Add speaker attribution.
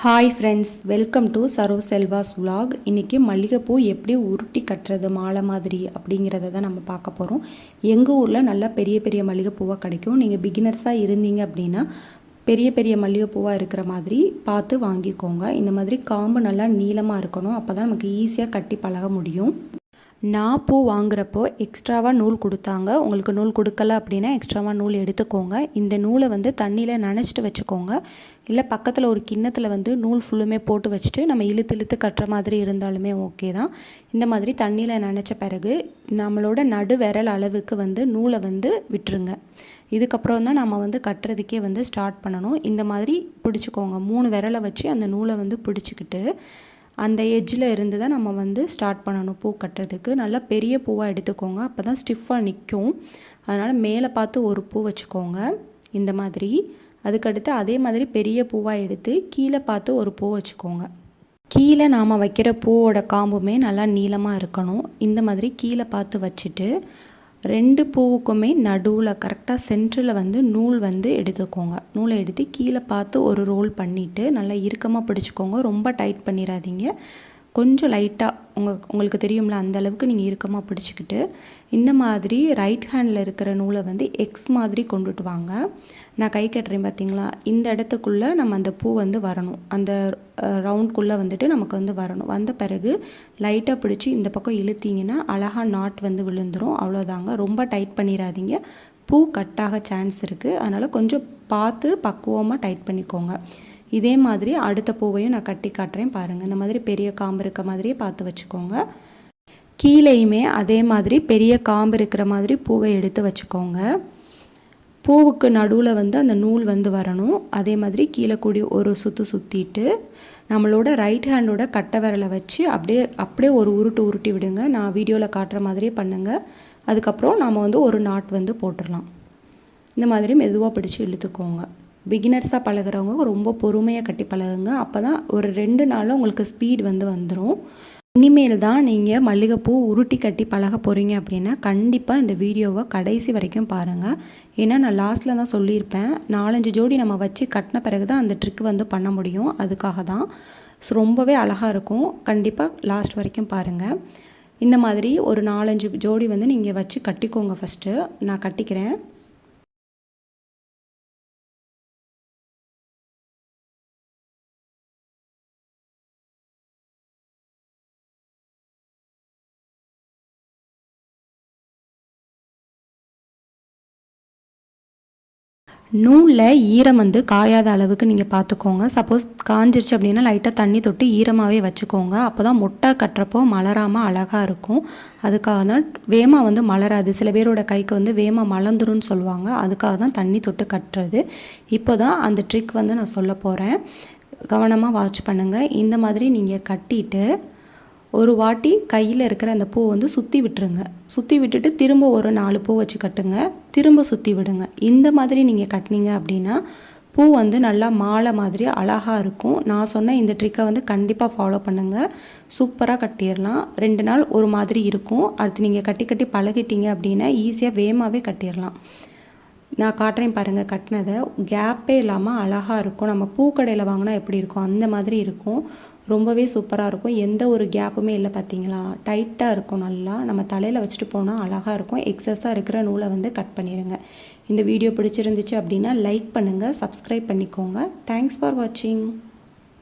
Speaker 1: Hi friends, welcome to Saro Selva's vlog. இன்றைக்கி மல்லிகைப்பூ எப்படி உருட்டி கட்டுறது மாலை மாதிரி அப்படிங்கிறத தான் நம்ம பார்க்க போகிறோம். எங்கள் ஊரில் நல்லா பெரிய பெரிய மல்லிகைப்பூவாக கிடைக்கும். நீங்கள் பிகினர்ஸாக இருந்தீங்க அப்படின்னா பெரிய பெரிய மல்லிகைப்பூவாக இருக்கிற மாதிரி பார்த்து வாங்கிக்கோங்க. இந்த மாதிரி காம்பு நல்லா நீளமாக இருக்கணும். அப்போ தான் நமக்கு ஈஸியாக கட்டி பழக முடியும். நான் பூ வாங்குறப்போ எக்ஸ்ட்ராவாக நூல் கொடுத்தாங்க. உங்களுக்கு நூல் கொடுக்கல அப்படின்னா எக்ஸ்ட்ராவாக நூல் எடுத்துக்கோங்க. இந்த நூலை தண்ணியில் நனைச்சிட்டு வச்சுக்கோங்க. இல்லை பக்கத்தில் ஒரு கிண்ணத்தில் நூல் ஃபுல்லுமே போட்டு வச்சுட்டு நம்ம இழுத்து கட்டுற மாதிரி இருந்தாலுமே ஓகே தான். இந்த மாதிரி தண்ணியில் நனைச்ச பிறகு நம்மளோட நடு விரல் அளவுக்கு நூலை விட்டுருங்க. இதுக்கப்புறம் தான் நம்ம கட்டுறதுக்கே ஸ்டார்ட் பண்ணணும். இந்த மாதிரி பிடிச்சிக்கோங்க. 3 விரலை வச்சு அந்த நூலை பிடிச்சிக்கிட்டு அந்த எட்ஜில் இருந்து தான் நம்ம ஸ்டார்ட் பண்ணணும் பூ கட்டுறதுக்கு. நல்லா பெரிய பூவாக எடுத்துக்கோங்க. அப்போ தான் ஸ்டிஃபாக நிற்கும். அதனால் மேலே பார்த்து ஒரு பூ வச்சுக்கோங்க இந்த மாதிரி. அதுக்கடுத்து அதே மாதிரி பெரிய பூவாக எடுத்து கீழே பார்த்து ஒரு பூ வச்சுக்கோங்க. கீழே நாம் வைக்கிற பூவோட காம்புமே நல்லா நீளமாக இருக்கணும். இந்த மாதிரி கீழே பார்த்து வச்சுட்டு 2 பூவுக்குமே நடுவில் கரெக்டாக சென்டரில் நூல் எடுத்துக்கோங்க. நூலை எடுத்து கீழே பார்த்து ஒரு ரோல் பண்ணிவிட்டு நல்லா இறுக்கமாக பிடிச்சிக்கோங்க. ரொம்ப டைட் பண்ணிடாதீங்க. கொஞ்சம் லைட்டாக உங்களுக்கு தெரியும்ல அந்த அளவுக்கு நீங்கள் இறுக்கமாக பிடிச்சிக்கிட்டு இந்த மாதிரி ரைட் ஹேண்டில் இருக்கிற நூலை எக்ஸ் மாதிரி கொண்டுட்டு வாங்க. நான் கை கட்டுறேன் பார்த்தீங்களா, இந்த இடத்துக்குள்ளே நம்ம அந்த பூ வரணும். அந்த ரவுண்ட்குள்ளே நமக்கு வரணும். வந்த பிறகு லைட்டாக பிடிச்சி இந்த பக்கம் இழுத்தீங்கன்னா அழகாக நாட் விழுந்துடும். அவ்வளோதாங்க. ரொம்ப டைட் பண்ணிடாதீங்க. பூ கட்டாக சான்ஸ் இருக்குது. அதனால் கொஞ்சம் பார்த்து பக்குவமாக டைட் பண்ணிக்கோங்க. இதே மாதிரி அடுத்த பூவையும் நான் கட்டி காட்டுறேன் பாருங்கள். இந்த மாதிரி பெரிய காம்பு இருக்க மாதிரியே பார்த்து வச்சுக்கோங்க. கீழேயுமே அதே மாதிரி பெரிய காம்பு இருக்கிற மாதிரி பூவை எடுத்து வச்சுக்கோங்க. பூவுக்கு நடுவில் அந்த நூல் வரணும். அதே மாதிரி கீழே கூடி ஒரு சுற்றிட்டு நம்மளோட ரைட் ஹேண்டோட கட்டை விரலை வச்சு அப்படியே ஒரு உருட்டி விடுங்க. நான் வீடியோவில் காட்டுற மாதிரியே பண்ணுங்கள். அதுக்கப்புறம் நாம் ஒரு நாட் போட்டுடலாம். இந்த மாதிரி மெதுவாக பிடிச்சி இழுத்துக்கோங்க. பிகினர்ஸாக பழகிறவங்க ரொம்ப பொறுமையாக கட்டி பழகுங்க. அப்போ தான் ஒரு 2 நாளில் உங்களுக்கு ஸ்பீட் வந்துடும். இனிமேல் தான் நீங்கள் மல்லிகைப்பூ உருட்டி கட்டி பழக போகிறீங்க அப்படின்னா கண்டிப்பாக இந்த வீடியோவை கடைசி வரைக்கும் பாருங்கள். ஏன்னா நான் லாஸ்ட்டில் தான் சொல்லியிருப்பேன், 4-5 ஜோடி நம்ம வச்சு கட்டின பிறகு தான் அந்த ட்ரிக் பண்ண முடியும். அதுக்காக தான். ரொம்பவே அழகாக இருக்கும். கண்டிப்பாக லாஸ்ட் வரைக்கும் பாருங்கள். இந்த மாதிரி ஒரு 4-5 ஜோடி நீங்கள் வச்சு கட்டிக்கோங்க. ஃபஸ்ட்டு நான் கட்டிக்கிறேன். நூலில் ஈரம் காயாத அளவுக்கு நீங்கள் பார்த்துக்கோங்க. சப்போஸ் காஞ்சிருச்சு அப்படின்னா லைட்டாக தண்ணி தொட்டு ஈரமாகவே வச்சுக்கோங்க. அப்போ தான் மொட்டை கட்டுறப்போ மலராமல் அழகாக இருக்கும். அதுக்காக தான் வேமா மலராது. சில பேரோட கைக்கு வேமா மலர்ந்துருன்னு சொல்லுவாங்க. அதுக்காக தான் தண்ணி தொட்டு கட்டுறது. இப்போ தான் அந்த ட்ரிக் நான் சொல்ல போகிறேன். கவனமாக வாட்ச் பண்ணுங்கள். இந்த மாதிரி நீங்கள் கட்டிட்டு ஒரு வாட்டி கையில் இருக்கிற அந்த பூ சுற்றி விட்டுருங்க. சுற்றி விட்டுட்டு திரும்ப ஒரு 4 பூ வச்சு கட்டுங்க. திரும்ப சுற்றி விடுங்க. இந்த மாதிரி நீங்கள் கட்டினீங்க அப்படின்னா பூ நல்லா மாலை மாதிரி அழகாக இருக்கும். நான் சொன்ன இந்த ட்ரிக்கை கண்டிப்பாக ஃபாலோ பண்ணுங்கள். சூப்பராக கட்டிடலாம். 2 நாள் ஒரு மாதிரி இருக்கும். அடுத்து நீங்கள் கட்டி பழகிட்டீங்க அப்படின்னா ஈஸியாக வேகமாகவே கட்டிடலாம். நான் காட்டுறேன் பாருங்கள். கட்டினதை கேப்பே இல்லாமல் அழகாக இருக்கும். நம்ம பூக்கடையில் வாங்கினா எப்படி இருக்கும் அந்த மாதிரி இருக்கும். ரொம்பவே சூப்பராக இருக்கும். எந்த ஒரு கேப்புமே இல்லை பார்த்தீங்களா. டைட்டாக இருக்கும். நல்லா நம்ம தலையில் வச்சுட்டு போனால் அழகாக இருக்கும். எக்ஸஸாக இருக்கிற நூலை கட் பண்ணிடுங்க. இந்த வீடியோ பிடிச்சிருந்துச்சு அப்படின்னா லைக் பண்ணுங்கள், சப்ஸ்கிரைப் பண்ணிக்கோங்க. தேங்க்ஸ் ஃபார் வாட்சிங்.